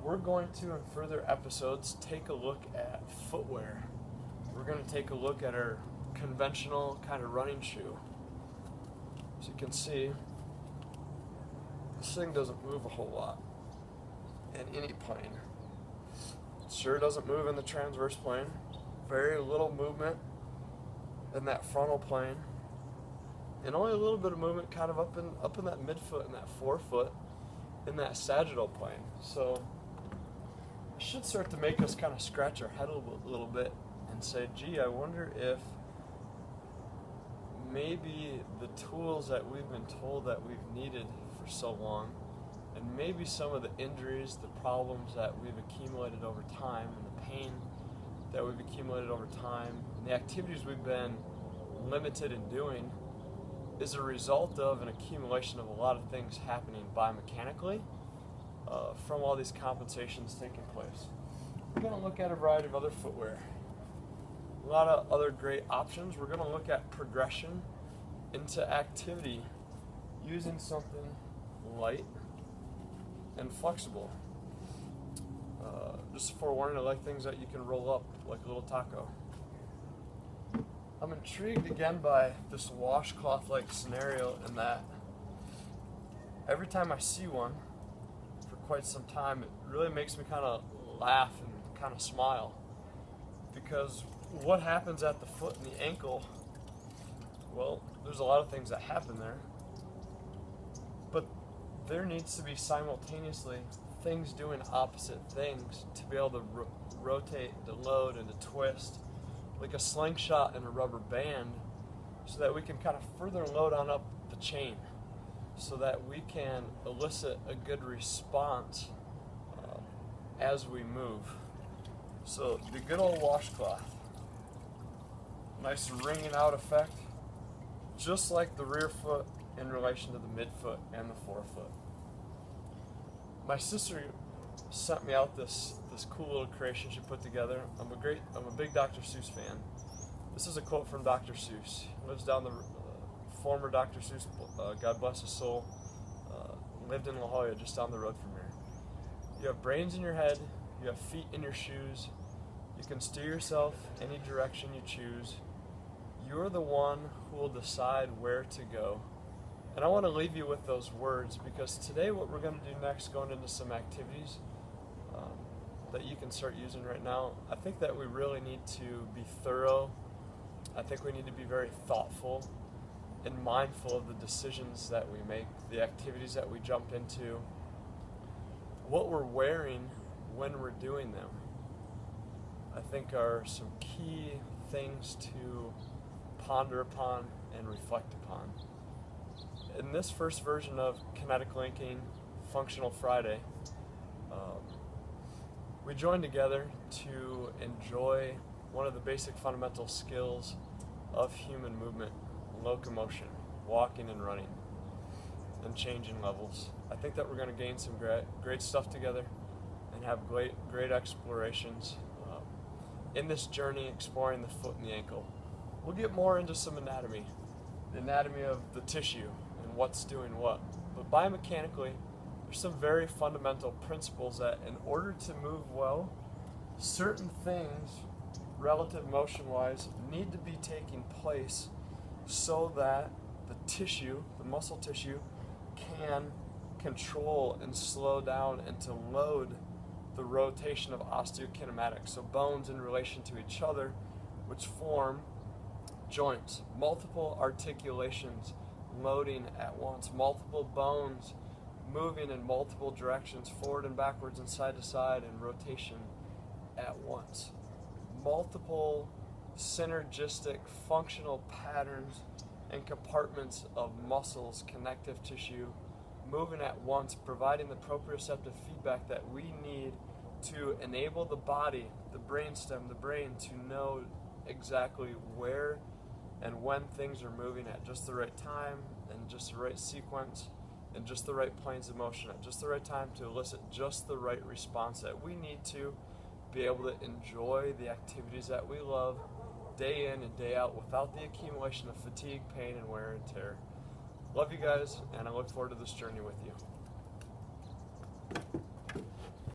we're going to, in further episodes, take a look at footwear. We're going to take a look at our conventional kind of running shoe. As you can see, this thing doesn't move a whole lot in any plane. It sure doesn't move in the transverse plane. Very little movement in that frontal plane, and only a little bit of movement kind of up in that midfoot and that forefoot in that sagittal plane. So it should start to make us kind of scratch our head a little bit and say, gee, I wonder if maybe the tools that we've been told that we've needed for so long, and maybe some of the injuries, the problems that we've accumulated over time, and the pain that we've accumulated over time, and the activities we've been limited in doing is a result of an accumulation of a lot of things happening biomechanically from all these compensations taking place. We're going to look at a variety of other footwear. A lot of other great options. We're going to look at progression into activity using something light and flexible. Just a forewarning, I like things that you can roll up like a little taco. I'm intrigued again by this washcloth-like scenario in that every time I see one for quite some time, it really makes me kind of laugh and kind of smile, because what happens at the foot and the ankle, well, there's a lot of things that happen there, but there needs to be simultaneously things doing opposite things to be able to rotate, to load, and to twist like a slingshot and a rubber band, so that we can kind of further load on up the chain so that we can elicit a good response as we move. So the good old washcloth, nice ringing out effect, just like the rear foot in relation to the midfoot and the forefoot. My sister sent me out this cool little creation she put together. I'm a big Dr. Seuss fan. This is a quote from Dr. Seuss. He lives down the former Dr. Seuss, God bless his soul, lived in La Jolla, just down the road from here. You have brains in your head, you have feet in your shoes, you can steer yourself any direction you choose. You're the one who will decide where to go. And I want to leave you with those words, because today what we're going to do next, going into some activities that you can start using right now, I think that we really need to be thorough. I think we need to be very thoughtful and mindful of the decisions that we make, the activities that we jump into, what we're wearing when we're doing them. I think are some key things to ponder upon and reflect upon. In this first version of Kinetic Linking Functional Friday, we joined together to enjoy one of the basic fundamental skills of human movement, locomotion, walking and running, and changing levels. I think that we're going to gain some great stuff together and have great explorations in this journey exploring the foot and the ankle. We'll get more into some anatomy, the anatomy of the tissue and what's doing what. But biomechanically, there's some very fundamental principles that in order to move well, certain things, relative motion-wise, need to be taking place so that the tissue, the muscle tissue, can control and slow down and to load the rotation of osteokinematics, so bones in relation to each other, which form joints, multiple articulations loading at once, multiple bones moving in multiple directions, forward and backwards and side to side in rotation at once. Multiple synergistic functional patterns and compartments of muscles, connective tissue, moving at once, providing the proprioceptive feedback that we need to enable the body, the brainstem, the brain to know exactly where and when things are moving at just the right time and just the right sequence and just the right planes of motion at just the right time to elicit just the right response that we need to be able to enjoy the activities that we love day in and day out without the accumulation of fatigue, pain, and wear and tear. Love you guys, and I look forward to this journey with you.